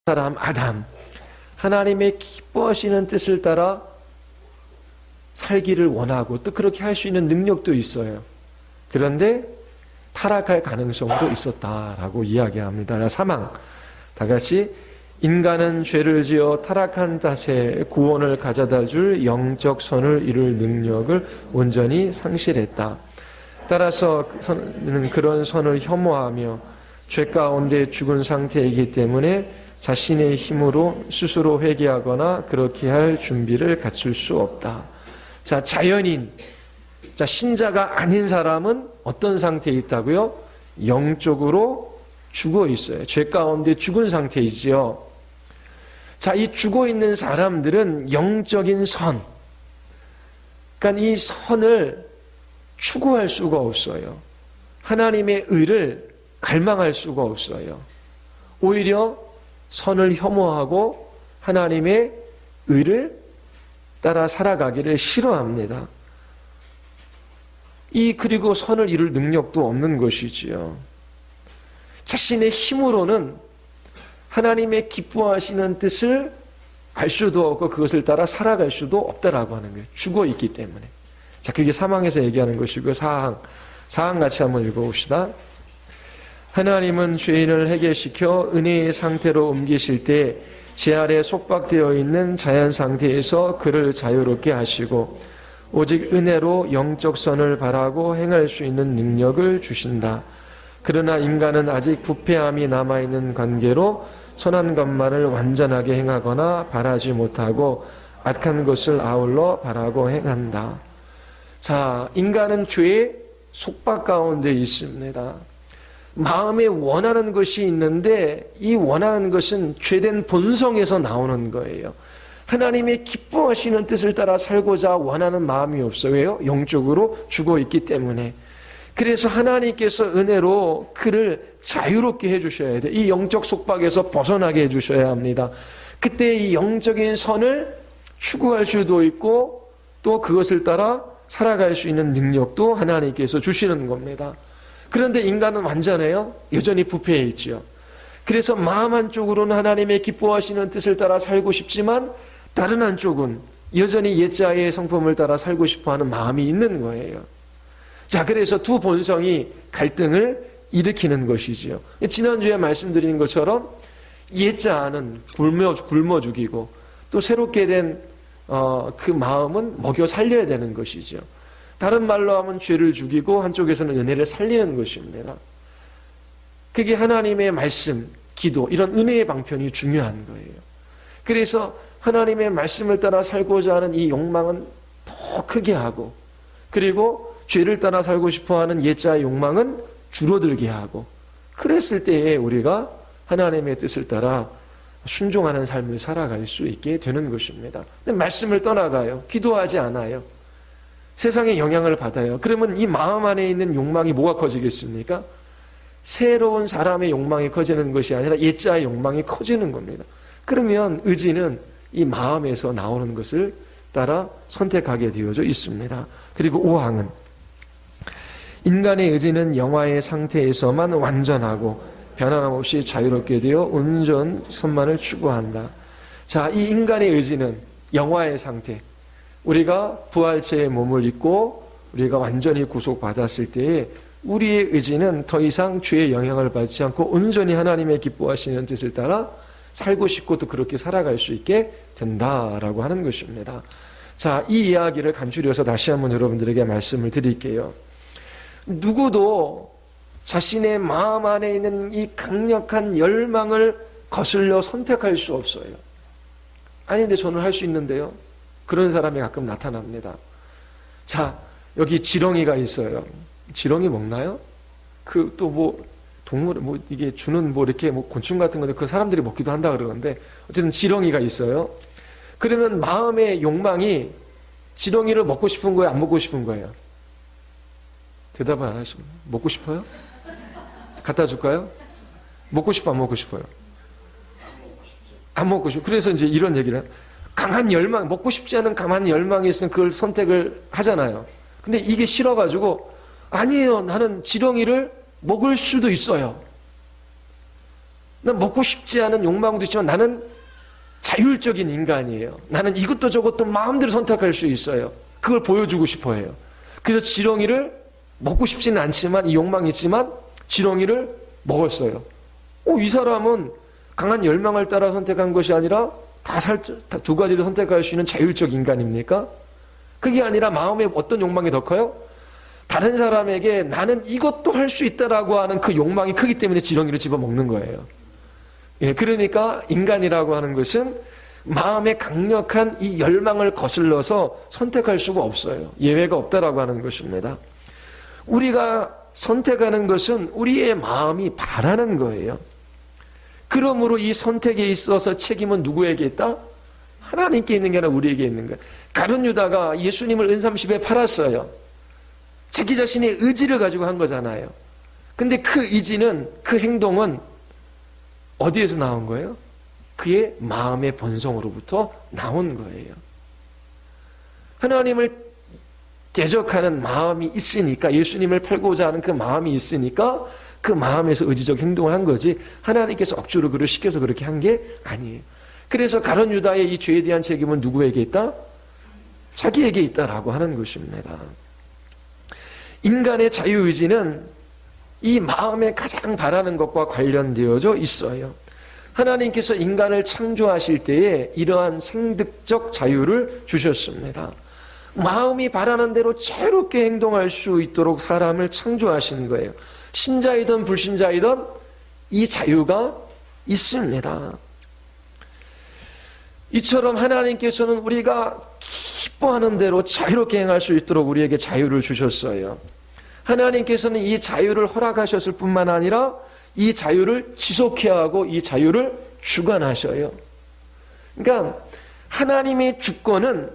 사람 아담, 하나님의 기뻐하시는 뜻을 따라 살기를 원하고 또 그렇게 할 수 있는 능력도 있어요. 그런데 타락할 가능성도 있었다라고 이야기합니다. 사망, 다 같이 인간은 죄를 지어 타락한 탓에 구원을 가져다 줄 영적 선을 이룰 능력을 온전히 상실했다. 따라서 그런 선을 혐오하며 죄 가운데 죽은 상태이기 때문에 자신의 힘으로 스스로 회개하거나 그렇게 할 준비를 갖출 수 없다. 자, 자연인, 자, 신자가 아닌 사람은 어떤 상태에 있다고요? 영적으로 죽어 있어요. 죄 가운데 죽은 상태이지요. 자, 이 죽어 있는 사람들은 영적인 선, 그러니까 이 선을 추구할 수가 없어요. 하나님의 의를 갈망할 수가 없어요. 오히려 선을 혐오하고 하나님의 의를 따라 살아가기를 싫어합니다. 그리고 선을 이룰 능력도 없는 것이지요. 자신의 힘으로는 하나님의 기뻐하시는 뜻을 알 수도 없고 그것을 따라 살아갈 수도 없다라고 하는 거예요. 죽어 있기 때문에. 자, 그게 사망에서 얘기하는 것이고, 사항 같이 한번 읽어봅시다. 하나님은 죄인을 해결시켜 은혜의 상태로 옮기실 때 제 아래 속박되어 있는 자연 상태에서 그를 자유롭게 하시고 오직 은혜로 영적 선을 바라고 행할 수 있는 능력을 주신다. 그러나 인간은 아직 부패함이 남아있는 관계로 선한 것만을 완전하게 행하거나 바라지 못하고 악한 것을 아울러 바라고 행한다. 자, 인간은 죄의 속박 가운데 있습니다. 마음에 원하는 것이 있는데 이 원하는 것은 죄된 본성에서 나오는 거예요. 하나님의 기뻐하시는 뜻을 따라 살고자 원하는 마음이 없어요. 왜요? 영적으로 죽어 있기 때문에. 그래서 하나님께서 은혜로 그를 자유롭게 해주셔야 돼요. 이 영적 속박에서 벗어나게 해주셔야 합니다. 그때 이 영적인 선을 추구할 수도 있고 또 그것을 따라 살아갈 수 있는 능력도 하나님께서 주시는 겁니다. 그런데 인간은 완전해요? 여전히 부패해 있지요. 그래서 마음 한쪽으로는 하나님의 기뻐하시는 뜻을 따라 살고 싶지만 다른 한쪽은 여전히 옛자의 성품을 따라 살고 싶어하는 마음이 있는 거예요. 자, 그래서 두 본성이 갈등을 일으키는 것이지요. 지난주에 말씀드린 것처럼 옛자는 굶어 죽이고 또 새롭게 된 그 마음은 먹여 살려야 되는 것이죠. 다른 말로 하면 죄를 죽이고 한쪽에서는 은혜를 살리는 것입니다. 그게 하나님의 말씀, 기도, 이런 은혜의 방편이 중요한 거예요. 그래서 하나님의 말씀을 따라 살고자 하는 이 욕망은 더 크게 하고 그리고 죄를 따라 살고 싶어하는 옛자의 욕망은 줄어들게 하고 그랬을 때에 우리가 하나님의 뜻을 따라 순종하는 삶을 살아갈 수 있게 되는 것입니다. 근데 말씀을 떠나가요. 기도하지 않아요. 세상의 영향을 받아요. 그러면 이 마음 안에 있는 욕망이 뭐가 커지겠습니까? 새로운 사람의 욕망이 커지는 것이 아니라 옛자의 욕망이 커지는 겁니다. 그러면 의지는 이 마음에서 나오는 것을 따라 선택하게 되어져 있습니다. 그리고 5항은 인간의 의지는 영화의 상태에서만 완전하고 변함없이 자유롭게 되어 온전 선만을 추구한다. 자, 이 인간의 의지는 영화의 상태, 우리가 부활체의 몸을 입고 우리가 완전히 구속받았을 때에 우리의 의지는 더 이상 죄의 영향을 받지 않고 온전히 하나님의 기뻐하시는 뜻을 따라 살고 싶고 또 그렇게 살아갈 수 있게 된다라고 하는 것입니다. 자, 이 이야기를 간추려서 다시 한번 여러분들에게 말씀을 드릴게요. 누구도 자신의 마음 안에 있는 이 강력한 열망을 거슬려 선택할 수 없어요. 아닌데 저는 할 수 있는데요. 그런 사람이 가끔 나타납니다. 자, 여기 지렁이가 있어요. 지렁이 먹나요? 동물, 이게 주는 이렇게 곤충 같은 건데 그 사람들이 먹기도 한다 그러는데 어쨌든 지렁이가 있어요. 그러면 마음의 욕망이 지렁이를 먹고 싶은 거예요? 안 먹고 싶은 거예요? 대답을 안 하시면 먹고 싶어요? 갖다 줄까요? 먹고 싶어, 안 먹고 싶어요? 안 먹고 싶어요. 그래서 이제 이런 얘기를 해요. 강한 열망, 먹고 싶지 않은 강한 열망이 있으면 그걸 선택을 하잖아요. 근데 이게 싫어가지고 아니에요. 나는 지렁이를 먹을 수도 있어요. 난 먹고 싶지 않은 욕망도 있지만 나는 자율적인 인간이에요. 나는 이것도 저것도 마음대로 선택할 수 있어요. 그걸 보여주고 싶어 해요. 그래서 지렁이를 먹고 싶지는 않지만 이 욕망이 있지만 지렁이를 먹었어요. 이 사람은 강한 열망을 따라 선택한 것이 아니라 두 가지를 선택할 수 있는 자율적 인간입니까? 그게 아니라 마음에 어떤 욕망이 더 커요? 다른 사람에게 나는 이것도 할 수 있다라고 하는 그 욕망이 크기 때문에 지렁이를 집어먹는 거예요. 예, 그러니까 인간이라고 하는 것은 마음에 강력한 이 열망을 거슬러서 선택할 수가 없어요. 예외가 없다라고 하는 것입니다. 우리가 선택하는 것은 우리의 마음이 바라는 거예요. 그러므로 이 선택에 있어서 책임은 누구에게 있다? 하나님께 있는 게 아니라 우리에게 있는 거예요. 가룟 유다가 예수님을 은삼십에 팔았어요. 자기 자신의 의지를 가지고 한 거잖아요. 근데 그 의지는, 그 행동은 어디에서 나온 거예요? 그의 마음의 본성으로부터 나온 거예요. 하나님을 대적하는 마음이 있으니까, 예수님을 팔고자 하는 그 마음이 있으니까 그 마음에서 의지적 행동을 한 거지, 하나님께서 억지로 그를 시켜서 그렇게 한 게 아니에요. 그래서 가룟 유다의 이 죄에 대한 책임은 누구에게 있다? 자기에게 있다라고 하는 것입니다. 인간의 자유의지는 이 마음에 가장 바라는 것과 관련되어져 있어요. 하나님께서 인간을 창조하실 때에 이러한 생득적 자유를 주셨습니다. 마음이 바라는 대로 자유롭게 행동할 수 있도록 사람을 창조하신 거예요. 신자이든 불신자이든 이 자유가 있습니다. 이처럼 하나님께서는 우리가 기뻐하는 대로 자유롭게 행할 수 있도록 우리에게 자유를 주셨어요. 하나님께서는 이 자유를 허락하셨을 뿐만 아니라 이 자유를 지속해야 하고 이 자유를 주관하셔요. 그러니까 하나님의 주권은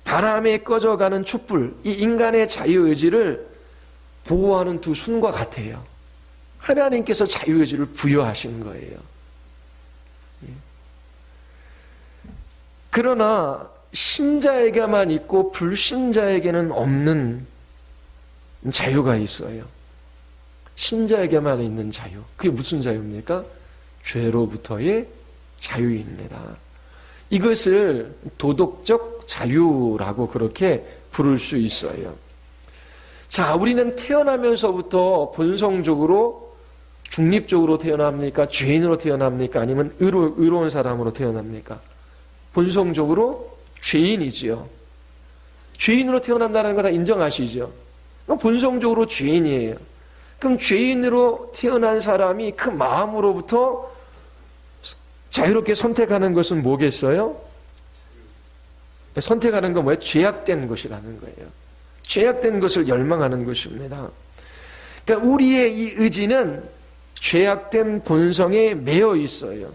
바람에 꺼져가는 촛불, 이 인간의 자유의지를 보호하는 두 손과 같아요. 하나님께서 자유의지를 부여하신 거예요. 그러나 신자에게만 있고 불신자에게는 없는 자유가 있어요. 신자에게만 있는 자유. 그게 무슨 자유입니까? 죄로부터의 자유입니다. 이것을 도덕적 자유라고 그렇게 부를 수 있어요. 자, 우리는 태어나면서부터 본성적으로 중립적으로 태어납니까? 죄인으로 태어납니까? 아니면 의로운 사람으로 태어납니까? 본성적으로 죄인이지요. 죄인으로 태어난다는 거 다 인정하시죠? 본성적으로 죄인이에요. 그럼 죄인으로 태어난 사람이 그 마음으로부터 자유롭게 선택하는 것은 뭐겠어요? 선택하는 건 뭐예요? 죄악된 것이라는 거예요. 죄악된 것을 열망하는 것입니다. 그러니까 우리의 이 의지는 죄악된 본성에 매여 있어요.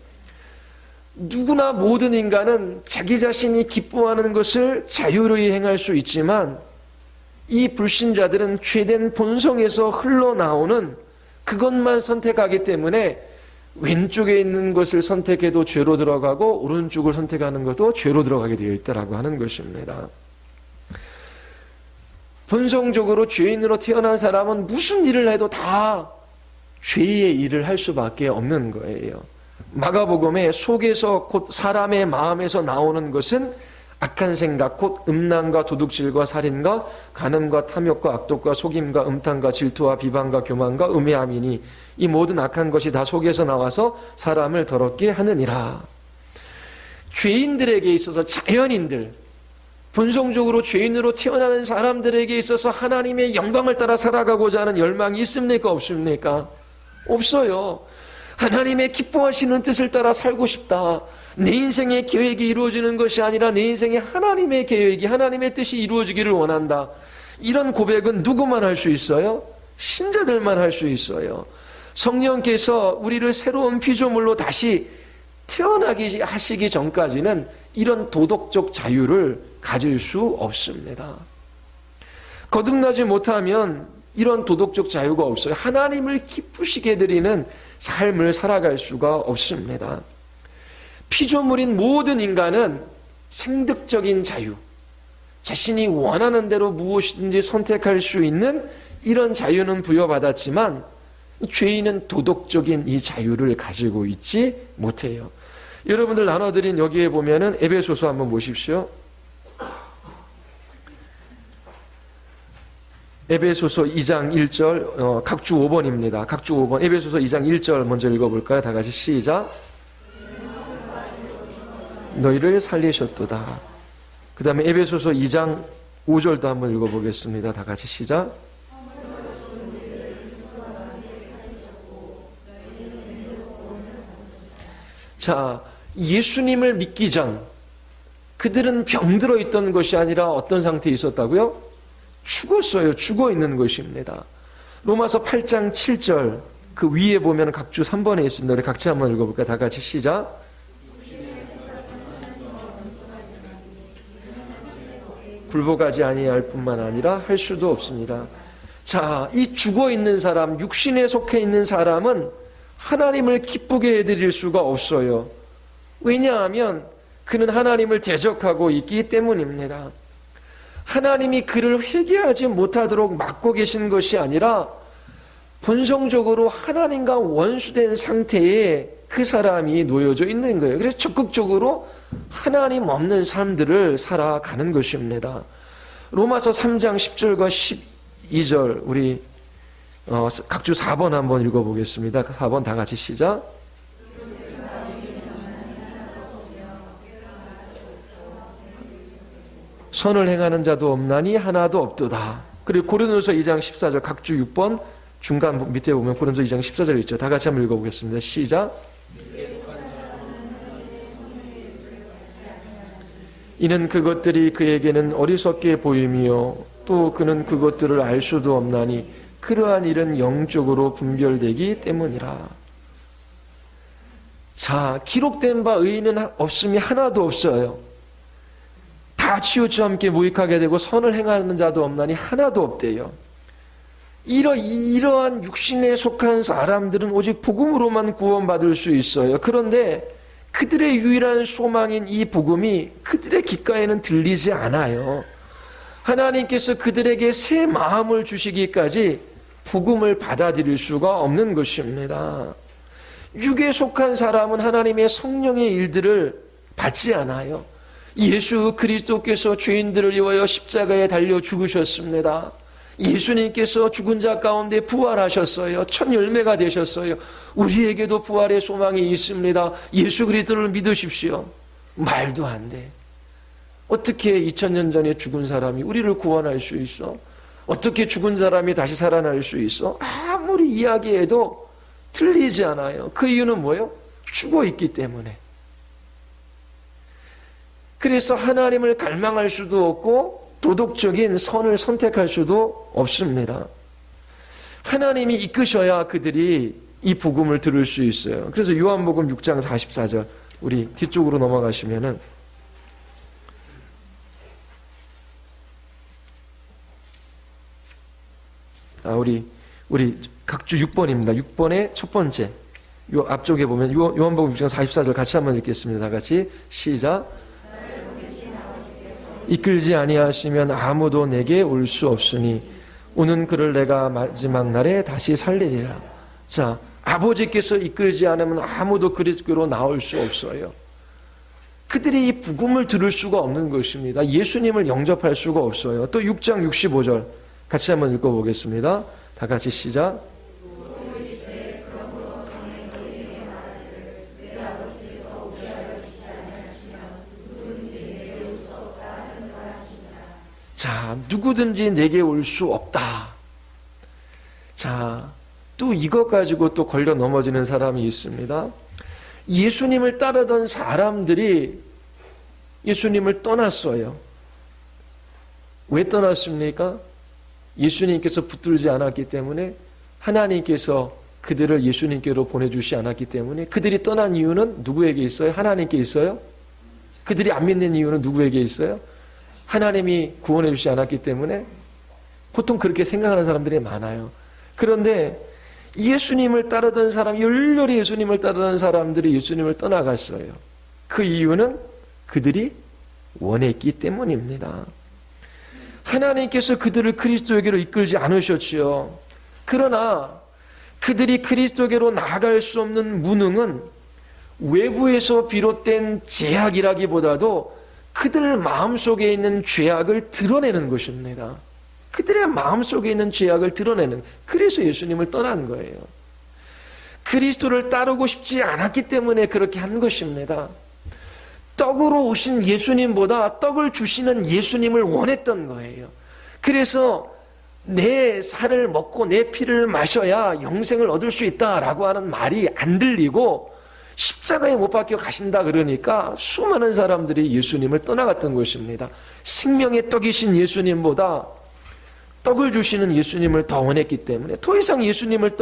누구나 모든 인간은 자기 자신이 기뻐하는 것을 자유로이 행할 수 있지만 이 불신자들은 죄된 본성에서 흘러나오는 그것만 선택하기 때문에 왼쪽에 있는 것을 선택해도 죄로 들어가고 오른쪽을 선택하는 것도 죄로 들어가게 되어 있다라고 하는 것입니다. 본성적으로 죄인으로 태어난 사람은 무슨 일을 해도 다 죄의 일을 할 수밖에 없는 거예요. 마가복음에 속에서 곧 사람의 마음에서 나오는 것은 악한 생각, 곧 음란과 도둑질과 살인과 간음과 탐욕과 악독과 속임과 음탕과 질투와 비방과 교만과 음해함이니 이 모든 악한 것이 다 속에서 나와서 사람을 더럽게 하느니라. 죄인들에게 있어서 자연인들, 본성적으로 죄인으로 태어나는 사람들에게 있어서 하나님의 영광을 따라 살아가고자 하는 열망이 있습니까? 없습니까? 없어요. 하나님의 기뻐하시는 뜻을 따라 살고 싶다. 내 인생의 계획이 이루어지는 것이 아니라 내 인생의 하나님의 계획이, 하나님의 뜻이 이루어지기를 원한다. 이런 고백은 누구만 할 수 있어요? 신자들만 할 수 있어요. 성령께서 우리를 새로운 피조물로 다시 태어나게 하시기 전까지는 이런 도덕적 자유를 가질 수 없습니다. 거듭나지 못하면 이런 도덕적 자유가 없어요. 하나님을 기쁘시게 드리는 삶을 살아갈 수가 없습니다. 피조물인 모든 인간은 생득적인 자유, 자신이 원하는 대로 무엇이든지 선택할 수 있는 이런 자유는 부여받았지만 죄인은 도덕적인 이 자유를 가지고 있지 못해요. 여러분들 나눠드린 여기에 보면은 에베소서 한번 보십시오. 에베소서 2장 1절, 각주 5번입니다. 각주 5번. 에베소서 2장 1절 먼저 읽어볼까요? 다 같이 시작. 너희를 살리셨도다. 그 다음에 에베소서 2장 5절도 한번 읽어보겠습니다. 다 같이 시작. 자, 예수님을 믿기 전 그들은 병들어 있던 것이 아니라 어떤 상태에 있었다고요? 죽었어요. 죽어 있는 것입니다. 로마서 8장 7절 그 위에 보면 각주 3번에 있습니다. 우리 같이 한번 읽어볼까요? 다 같이 시작. 굴복하지 아니할 뿐만 아니라 할 수도 없습니다. 자, 이 죽어 있는 사람, 육신에 속해 있는 사람은 하나님을 기쁘게 해드릴 수가 없어요. 왜냐하면 그는 하나님을 대적하고 있기 때문입니다. 하나님이 그를 회개하지 못하도록 막고 계신 것이 아니라 본성적으로 하나님과 원수된 상태에 그 사람이 놓여져 있는 거예요. 그래서 적극적으로 하나님 없는 삶들을 살아가는 것입니다. 로마서 3장 10절과 12절 우리 각주 4번 한번 읽어보겠습니다. 4번 다 같이 시작. 선을 행하는 자도 없나니 하나도 없도다. 그리고 고린도서 2장 14절 각주 6번 중간 밑에 보면 고린도서 2장 14절 있죠. 다 같이 한번 읽어보겠습니다. 시작. 이는 그것들이 그에게는 어리석게 보임이요 또 그는 그것들을 알 수도 없나니 그러한 일은 영적으로 분별되기 때문이라. 자, 기록된 바 의인은 없음이 하나도 없어요. 다 치우쳐 함께 무익하게 되고 선을 행하는 자도 없나니 하나도 없대요. 이러한 육신에 속한 사람들은 오직 복음으로만 구원받을 수 있어요. 그런데 그들의 유일한 소망인 이 복음이 그들의 귓가에는 들리지 않아요. 하나님께서 그들에게 새 마음을 주시기까지 복음을 받아들일 수가 없는 것입니다. 육에 속한 사람은 하나님의 성령의 일들을 받지 않아요. 예수 그리스도께서 죄인들을 위하여 십자가에 달려 죽으셨습니다. 예수님께서 죽은 자 가운데 부활하셨어요. 첫 열매가 되셨어요. 우리에게도 부활의 소망이 있습니다. 예수 그리스도를 믿으십시오. 말도 안 돼. 어떻게 2000년 전에 죽은 사람이 우리를 구원할 수 있어? 어떻게 죽은 사람이 다시 살아날 수 있어? 아무리 이야기해도 틀리지 않아요. 그 이유는 뭐예요? 죽어 있기 때문에. 그래서 하나님을 갈망할 수도 없고 도덕적인 선을 선택할 수도 없습니다. 하나님이 이끄셔야 그들이 이 복음을 들을 수 있어요. 그래서 요한복음 6장 44절 우리 뒤쪽으로 넘어가시면은 우리 각주 6번입니다. 6번의 첫 번째 요 앞쪽에 보면 요한복음 6장 44절 같이 한번 읽겠습니다. 다 같이 시작. 이끌지 아니하시면 아무도 내게 올 수 없으니 오는 그를 내가 마지막 날에 다시 살리리라. 자, 아버지께서 이끌지 않으면 아무도 그리스도로 나올 수 없어요. 그들이 이 복음을 들을 수가 없는 것입니다. 예수님을 영접할 수가 없어요. 또 6장 65절 같이 한번 읽어보겠습니다. 다 같이 시작. 자, 누구든지 내게 올 수 없다. 자, 또 이것 가지고 또 걸려 넘어지는 사람이 있습니다. 예수님을 따르던 사람들이 예수님을 떠났어요. 왜 떠났습니까? 예수님께서 붙들지 않았기 때문에, 하나님께서 그들을 예수님께로 보내주지 않았기 때문에. 그들이 떠난 이유는 누구에게 있어요? 하나님께 있어요? 그들이 안 믿는 이유는 누구에게 있어요? 하나님이 구원해 주지 않았기 때문에. 보통 그렇게 생각하는 사람들이 많아요. 그런데 예수님을 따르던 사람, 열렬히 예수님을 따르던 사람들이 예수님을 떠나갔어요. 그 이유는 그들이 원했기 때문입니다. 하나님께서 그들을 그리스도에게로 이끌지 않으셨지요. 그러나 그들이 그리스도께로 나아갈 수 없는 무능은 외부에서 비롯된 제약이라기보다도 그들 마음속에 있는 죄악을 드러내는 것입니다. 그들의 마음속에 있는 죄악을 드러내는, 그래서 예수님을 떠난 거예요. 그리스도를 따르고 싶지 않았기 때문에 그렇게 한 것입니다. 떡으로 오신 예수님보다 떡을 주시는 예수님을 원했던 거예요. 그래서 내 살을 먹고 내 피를 마셔야 영생을 얻을 수 있다라고 하는 말이 안 들리고 십자가에 못 박혀 가신다 그러니까 수많은 사람들이 예수님을 떠나갔던 것입니다. 생명의 떡이신 예수님보다 떡을 주시는 예수님을 더 원했기 때문에 더 이상 예수님께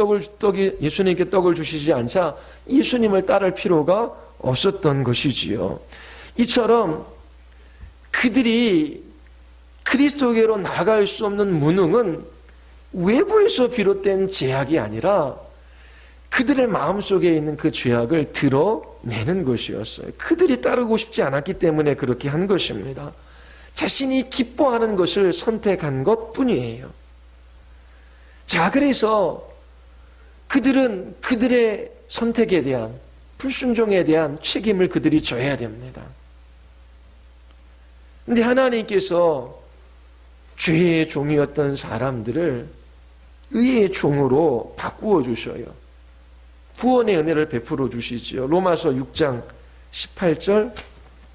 떡을 주시지 않자 예수님을 따를 필요가 없었던 것이지요. 이처럼 그들이 그리스도께로 나아갈 수 없는 무능은 외부에서 비롯된 제약이 아니라 그들의 마음속에 있는 그 죄악을 드러내는 것이었어요. 그들이 따르고 싶지 않았기 때문에 그렇게 한 것입니다. 자신이 기뻐하는 것을 선택한 것뿐이에요. 자, 그래서 그들은 그들의 선택에 대한, 불순종에 대한 책임을 그들이 져야 됩니다. 근데 하나님께서 죄의 종이었던 사람들을 의의 종으로 바꾸어 주셔요. 구원의 은혜를 베풀어 주시지요. 로마서 6장 18절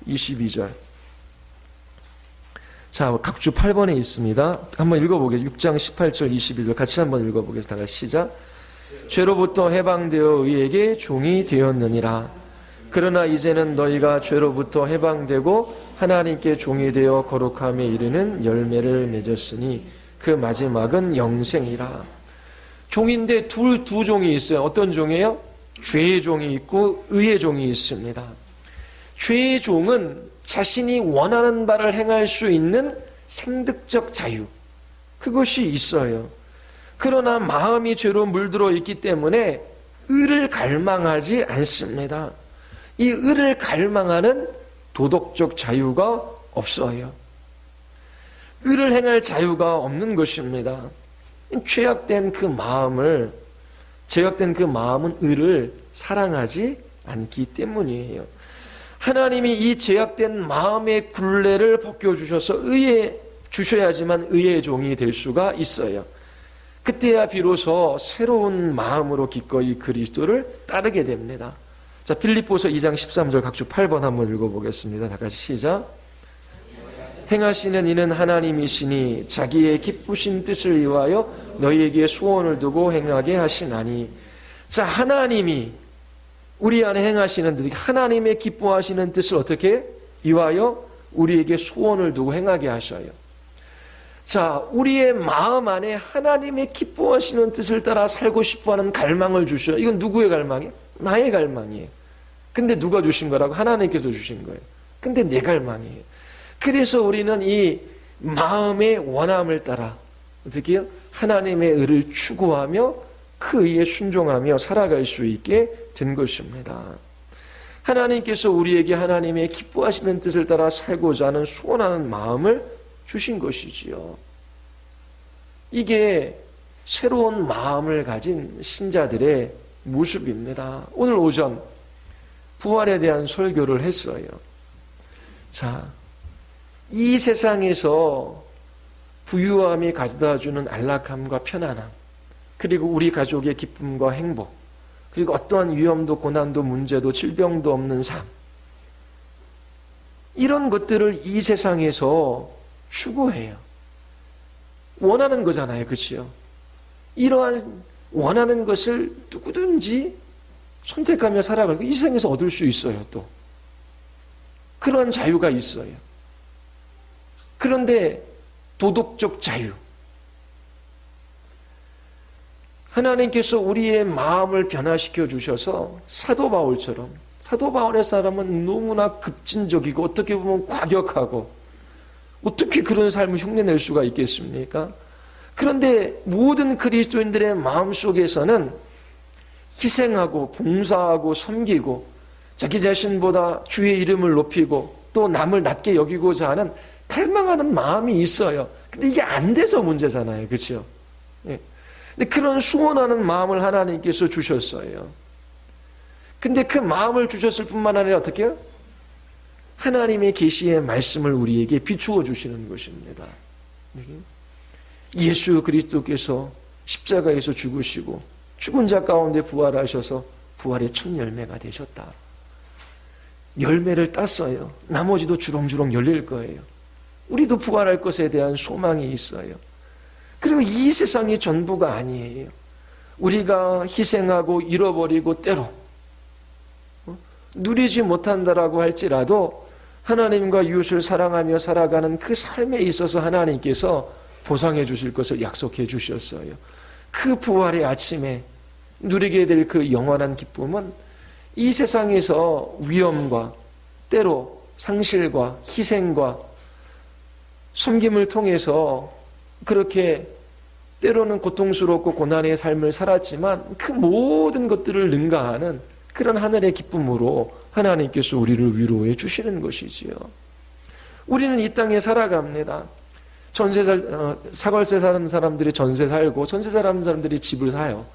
22절. 자, 각주 8번에 있습니다. 한번 읽어보겠습니다. 6장 18절 22절 같이 한번 읽어보겠습니다. 다시 시작. 죄로부터 해방되어 의에게 종이 되었느니라. 그러나 이제는 너희가 죄로부터 해방되고 하나님께 종이 되어 거룩함에 이르는 열매를 맺었으니 그 마지막은 영생이라. 종인데 두 종이 있어요. 어떤 종이에요? 죄의 종이 있고 의의 종이 있습니다. 죄의 종은 자신이 원하는 바를 행할 수 있는 생득적 자유, 그것이 있어요. 그러나 마음이 죄로 물들어 있기 때문에 의를 갈망하지 않습니다. 이 의를 갈망하는 도덕적 자유가 없어요. 의를 행할 자유가 없는 것입니다. 죄악된 그 마음은 의를 사랑하지 않기 때문이에요. 하나님이 이 죄악된 마음의 굴레를 벗겨주셔서 의에 주셔야지만 의의 종이 될 수가 있어요. 그때야 비로소 새로운 마음으로 기꺼이 그리스도를 따르게 됩니다. 자, 필립보서 2장 13절 각주 8번 한번 읽어보겠습니다. 다 같이 시작. 행하시는 이는 하나님이시니 자기의 기쁘신 뜻을 위하여 너희에게 소원을 두고 행하게 하시나니. 자, 하나님이 우리 안에 행하시는 뜻, 하나님의 기뻐하시는 뜻을 어떻게 위하여 우리에게 소원을 두고 행하게 하셔요. 자, 우리의 마음 안에 하나님의 기뻐하시는 뜻을 따라 살고 싶어하는 갈망을 주셔요. 이건 누구의 갈망이에요? 나의 갈망이에요. 근데 누가 주신 거라고? 하나님께서 주신 거예요. 근데 내 갈망이에요. 그래서 우리는 이 마음의 원함을 따라 어떻게 해요? 하나님의 의를 추구하며 그 의에 순종하며 살아갈 수 있게 된 것입니다. 하나님께서 우리에게 하나님의 기뻐하시는 뜻을 따라 살고자 하는 소원하는 마음을 주신 것이지요. 이게 새로운 마음을 가진 신자들의 모습입니다. 오늘 오전 부활에 대한 설교를 했어요. 자, 이 세상에서 부유함이 가져다주는 안락함과 편안함, 그리고 우리 가족의 기쁨과 행복, 그리고 어떠한 위험도 고난도 문제도 질병도 없는 삶, 이런 것들을 이 세상에서 추구해요. 원하는 거잖아요. 그렇죠? 이러한 원하는 것을 누구든지 선택하며 살아가고 이 세상에서 얻을 수 있어요. 또 그런 자유가 있어요. 그런데 도덕적 자유, 하나님께서 우리의 마음을 변화시켜 주셔서 사도 바울처럼, 사도 바울의 사람은 너무나 급진적이고 어떻게 보면 과격하고 어떻게 그런 삶을 흉내낼 수가 있겠습니까? 그런데 모든 그리스도인들의 마음속에서는 희생하고 봉사하고 섬기고 자기 자신보다 주의 이름을 높이고 또 남을 낮게 여기고자 하는 갈망하는 마음이 있어요. 근데 이게 안 돼서 문제잖아요. 그렇죠? 예. 근데 그런 소원하는 마음을 하나님께서 주셨어요. 근데 그 마음을 주셨을 뿐만 아니라 어떻게 해요? 하나님의 계시의 말씀을 우리에게 비추어 주시는 것입니다. 예수 그리스도께서 십자가에서 죽으시고 죽은 자 가운데 부활하셔서 부활의 첫 열매가 되셨다. 열매를 땄어요. 나머지도 주렁주렁 열릴 거예요. 우리도 부활할 것에 대한 소망이 있어요. 그리고 이 세상이 전부가 아니에요. 우리가 희생하고 잃어버리고 때로 누리지 못한다라고 할지라도 하나님과 이웃을 사랑하며 살아가는 그 삶에 있어서 하나님께서 보상해 주실 것을 약속해 주셨어요. 그 부활의 아침에 누리게 될 그 영원한 기쁨은 이 세상에서 위험과 때로 상실과 희생과 섬김을 통해서 그렇게 때로는 고통스럽고 고난의 삶을 살았지만 그 모든 것들을 능가하는 그런 하늘의 기쁨으로 하나님께서 우리를 위로해 주시는 것이지요. 우리는 이 땅에 살아갑니다. 사골세 사는 사람들이 전세 살고 전세 사는 사람들이 집을 사요.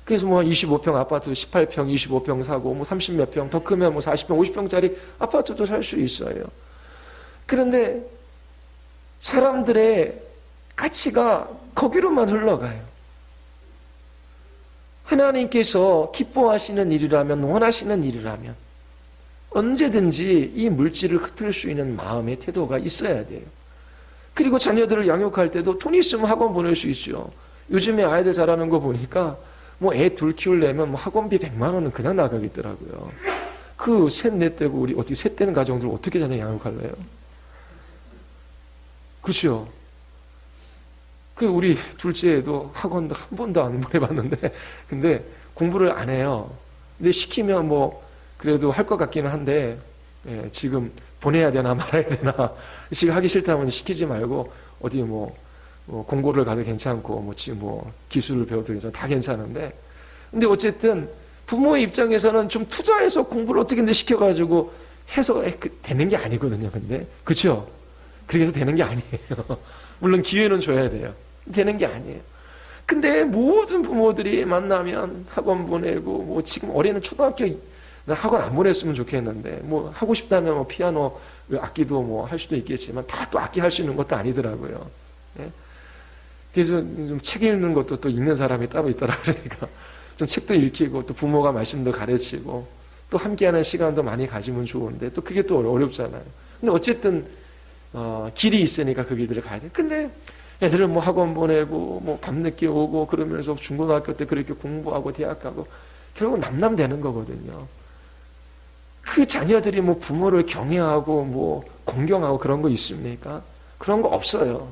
그래서 뭐 25평 아파트 18평 25평 사고 뭐 30몇 평 더 크면 뭐 40평 50평짜리 아파트도 살 수 있어요. 그런데 사람들의 가치가 거기로만 흘러가요. 하나님께서 기뻐하시는 일이라면 원하시는 일이라면 언제든지 이 물질을 흩을 수 있는 마음의 태도가 있어야 돼요. 그리고 자녀들을 양육할 때도 돈 있으면 학원 보낼 수 있죠. 요즘에 아이들 잘하는 거 보니까 뭐 애 둘 키우려면 뭐 학원비 100만 원은 그냥 나가겠더라고요. 그 셋, 넷 되고 우리 어떻게 셋 되는 가정들 어떻게 자녀 양육할래요? 그렇죠? 그 우리 둘째도 학원도 한 번도 안 보내봤는데 근데 공부를 안 해요. 근데 시키면 뭐 그래도 할 것 같기는 한데 지금 보내야 되나 말아야 되나 지금 하기 싫다면 시키지 말고 어디 뭐 공고를 가도 괜찮고 뭐 기술을 배워도 괜찮고 다 괜찮은데 근데 어쨌든 부모의 입장에서는 좀 투자해서 공부를 어떻게든 시켜가지고 해서 되는 게 아니거든요. 근데 그렇죠? 그렇게 해서 되는 게 아니에요. 물론 기회는 줘야 돼요. 되는 게 아니에요. 근데 모든 부모들이 만나면 학원 보내고 뭐 지금 어린이는 초등학교 나 학원 안 보냈으면 좋겠는데 뭐 하고 싶다면 뭐 피아노 악기도 뭐 할 수도 있겠지만 다 또 악기 할 수 있는 것도 아니더라고요. 예? 그래서 좀 책 읽는 것도 또 읽는 사람이 따로 있더라. 그러니까 좀 책도 읽히고 또 부모가 말씀도 가르치고 또 함께하는 시간도 많이 가지면 좋은데 또 그게 또 어렵잖아요. 근데 어쨌든 길이 있으니까 그 길들을 가야 돼. 근데 애들을 뭐 학원 보내고 뭐 밤늦게 오고 그러면서 중고등학교 때 그렇게 공부하고 대학 가고 결국 남남되는 거거든요. 그 자녀들이 뭐 부모를 경외하고 뭐 공경하고 그런 거 있습니까? 그런 거 없어요.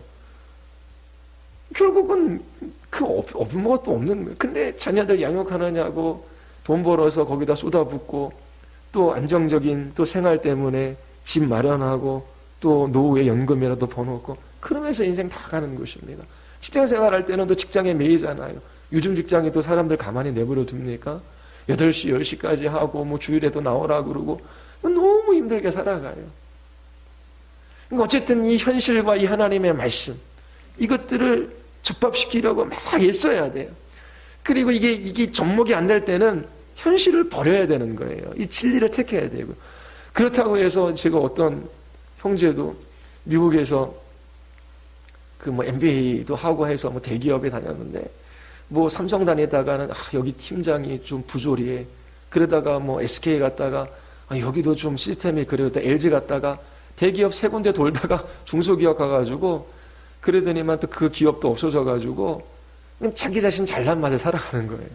결국은 그 없는 것도 없는 거예요. 근데 자녀들 양육하느냐고 돈 벌어서 거기다 쏟아붓고 또 안정적인 또 생활 때문에 집 마련하고 또 노후에 연금이라도 버놓고 그러면서 인생 다 가는 것입니다. 직장 생활할 때는 또 직장에 매이잖아요. 요즘 직장이 또 사람들 가만히 내버려 둡니까? 8시, 10시까지 하고 뭐 주일에도 나오라 그러고 너무 힘들게 살아가요. 그러니까 어쨌든 이 현실과 이 하나님의 말씀 이것들을 접합시키려고 막 애써야 돼요. 그리고 이게 접목이 안 될 때는 현실을 버려야 되는 거예요. 이 진리를 택해야 되고. 그렇다고 해서 제가 어떤 형제도 미국에서 그 뭐 MBA도 하고 해서 뭐 대기업에 다녔는데 뭐 삼성 다니다가는 여기 팀장이 좀 부조리해. 그러다가 뭐 SK 갔다가 여기도 좀 시스템이 그러다 LG 갔다가 대기업 3군데 돌다가 중소기업 가가지고 그러더니만 또 그 기업도 없어져가지고 자기 자신 잘난 맛에 살아가는 거예요.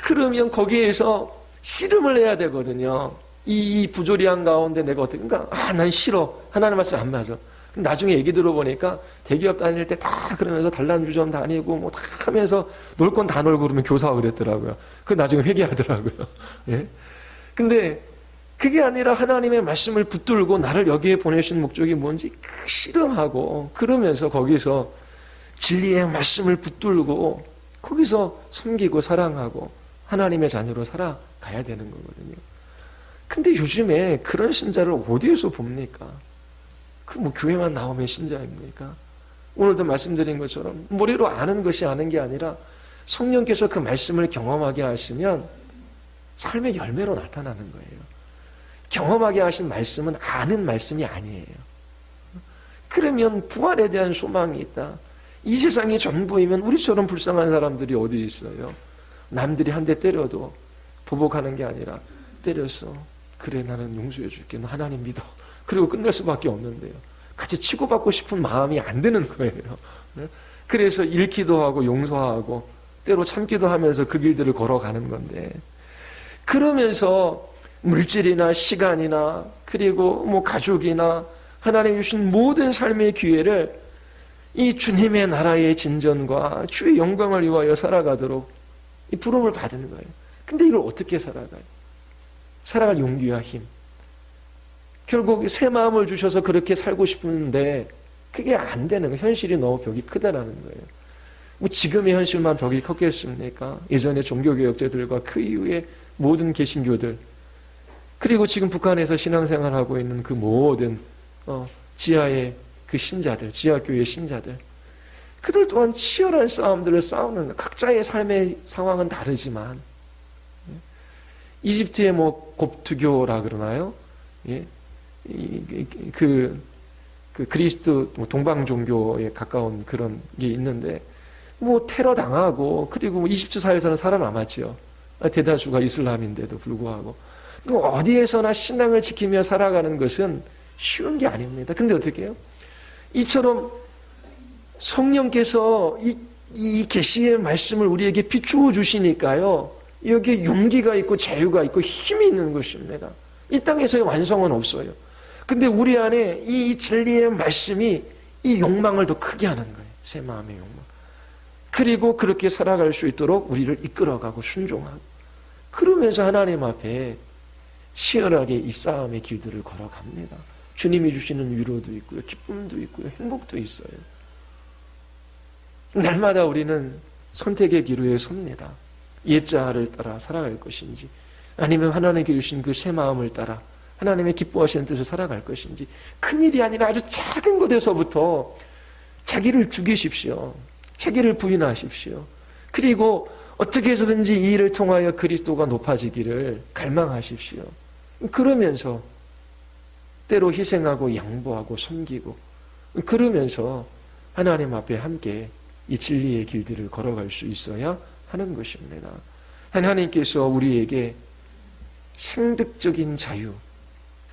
그러면 거기에서 씨름을 해야 되거든요. 이 부조리한 가운데 내가 어떻게, 그러니까 난 싫어. 하나님 말씀 안 맞아. 나중에 얘기 들어보니까 대기업 다닐 때 다 그러면서 단란주점 다니고 뭐 다 하면서 놀 건 다 놀고 그러면 교사하고 그랬더라고요. 그 나중에 회개하더라고요. 예? 근데 그게 아니라 하나님의 말씀을 붙들고 나를 여기에 보내신 목적이 뭔지 실험하고 그러면서 거기서 진리의 말씀을 붙들고 거기서 섬기고 사랑하고 하나님의 자녀로 살아가야 되는 거거든요. 근데 요즘에 그런 신자를 어디에서 봅니까? 그 뭐 교회만 나오면 신자입니까? 오늘도 말씀드린 것처럼 머리로 아는 것이 아는 게 아니라 성령께서 그 말씀을 경험하게 하시면 삶의 열매로 나타나는 거예요. 경험하게 하신 말씀은 아는 말씀이 아니에요. 그러면 부활에 대한 소망이 있다. 이 세상이 전부이면 우리처럼 불쌍한 사람들이 어디 있어요? 남들이 한 대 때려도 보복하는 게 아니라 때렸어. 그래 나는 용서해 줄게. 너 하나님 믿어. 그리고 끝낼 수밖에 없는데요. 같이 치고받고 싶은 마음이 안 드는 거예요. 그래서 잃기도 하고 용서하고 때로 참기도 하면서 그 길들을 걸어가는 건데, 그러면서 물질이나 시간이나 그리고 뭐 가족이나 하나님 주신 모든 삶의 기회를 이 주님의 나라의 진전과 주의 영광을 위하여 살아가도록 이 부름을 받은 거예요. 근데 이걸 어떻게 살아가요? 살아갈 용기와 힘. 결국 새 마음을 주셔서 그렇게 살고 싶은데 그게 안 되는 거예요. 현실이 너무 벽이 크다라는 거예요. 뭐 지금의 현실만 벽이 컸겠습니까? 예전에 종교개혁자들과 그 이후에 모든 개신교들, 그리고 지금 북한에서 신앙생활하고 있는 그 모든 지하의 그 신자들, 지하교회 신자들, 그들 또한 치열한 싸움들을 싸우는, 각자의 삶의 상황은 다르지만, 이집트의 뭐 곱투교라 그러나요? 예? 그 그리스도 동방 종교에 가까운 그런 게 있는데, 뭐 테러 당하고, 그리고 이집트 사회에서는 살아남았죠. 대다수가 이슬람인데도 불구하고. 어디에서나 신앙을 지키며 살아가는 것은 쉬운 게 아닙니다. 근데 어떻게 해요? 이처럼 성령께서 이 계시의 말씀을 우리에게 비추어 주시니까요, 여기에 용기가 있고 자유가 있고 힘이 있는 것입니다. 이 땅에서의 완성은 없어요. 근데 우리 안에 이 진리의 말씀이 이 욕망을 더 크게 하는 거예요. 새 마음의 욕망. 그리고 그렇게 살아갈 수 있도록 우리를 이끌어가고 순종하고, 그러면서 하나님 앞에 치열하게 이 싸움의 길들을 걸어갑니다. 주님이 주시는 위로도 있고요, 기쁨도 있고요, 행복도 있어요. 날마다 우리는 선택의 기로에 섭니다. 옛자를 따라 살아갈 것인지, 아니면 하나님께 주신 그 새 마음을 따라 하나님의 기뻐하시는 뜻을 살아갈 것인지, 큰일이 아니라 아주 작은 것에서부터 자기를 죽이십시오. 자기를 부인하십시오. 그리고 어떻게 해서든지 이 일을 통하여 그리스도가 높아지기를 갈망하십시오. 그러면서 때로 희생하고 양보하고 섬기고, 그러면서 하나님 앞에 함께 이 진리의 길들을 걸어갈 수 있어야 하는 것입니다. 하나님께서 우리에게 생득적인 자유,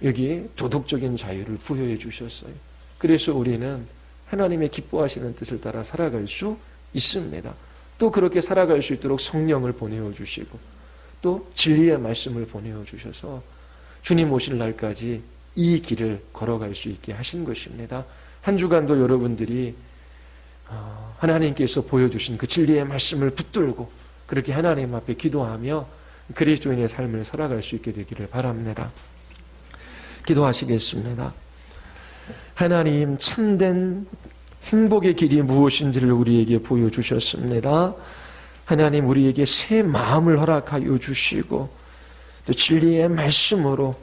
여기에 도덕적인 자유를 부여해 주셨어요. 그래서 우리는 하나님의 기뻐하시는 뜻을 따라 살아갈 수 있습니다. 또 그렇게 살아갈 수 있도록 성령을 보내어 주시고, 또 진리의 말씀을 보내어 주셔서 주님 오실 날까지 이 길을 걸어갈 수 있게 하신 것입니다. 한 주간도 여러분들이 하나님께서 보여주신 그 진리의 말씀을 붙들고 그렇게 하나님 앞에 기도하며 그리스도인의 삶을 살아갈 수 있게 되기를 바랍니다. 기도하시겠습니다. 하나님, 참된 행복의 길이 무엇인지를 우리에게 보여주셨습니다. 하나님, 우리에게 새 마음을 허락하여 주시고 또 진리의 말씀으로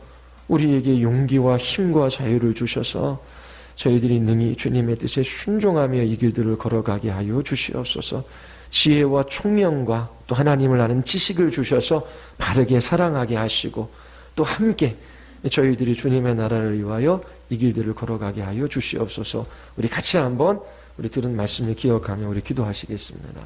우리에게 용기와 힘과 자유를 주셔서 저희들이 능히 주님의 뜻에 순종하며 이 길들을 걸어가게 하여 주시옵소서. 지혜와 총명과 또 하나님을 아는 지식을 주셔서 바르게 사랑하게 하시고, 또 함께 저희들이 주님의 나라를 위하여 이 길들을 걸어가게 하여 주시옵소서. 우리 같이 한번 우리 들은 말씀을 기억하며 우리 기도하시겠습니다.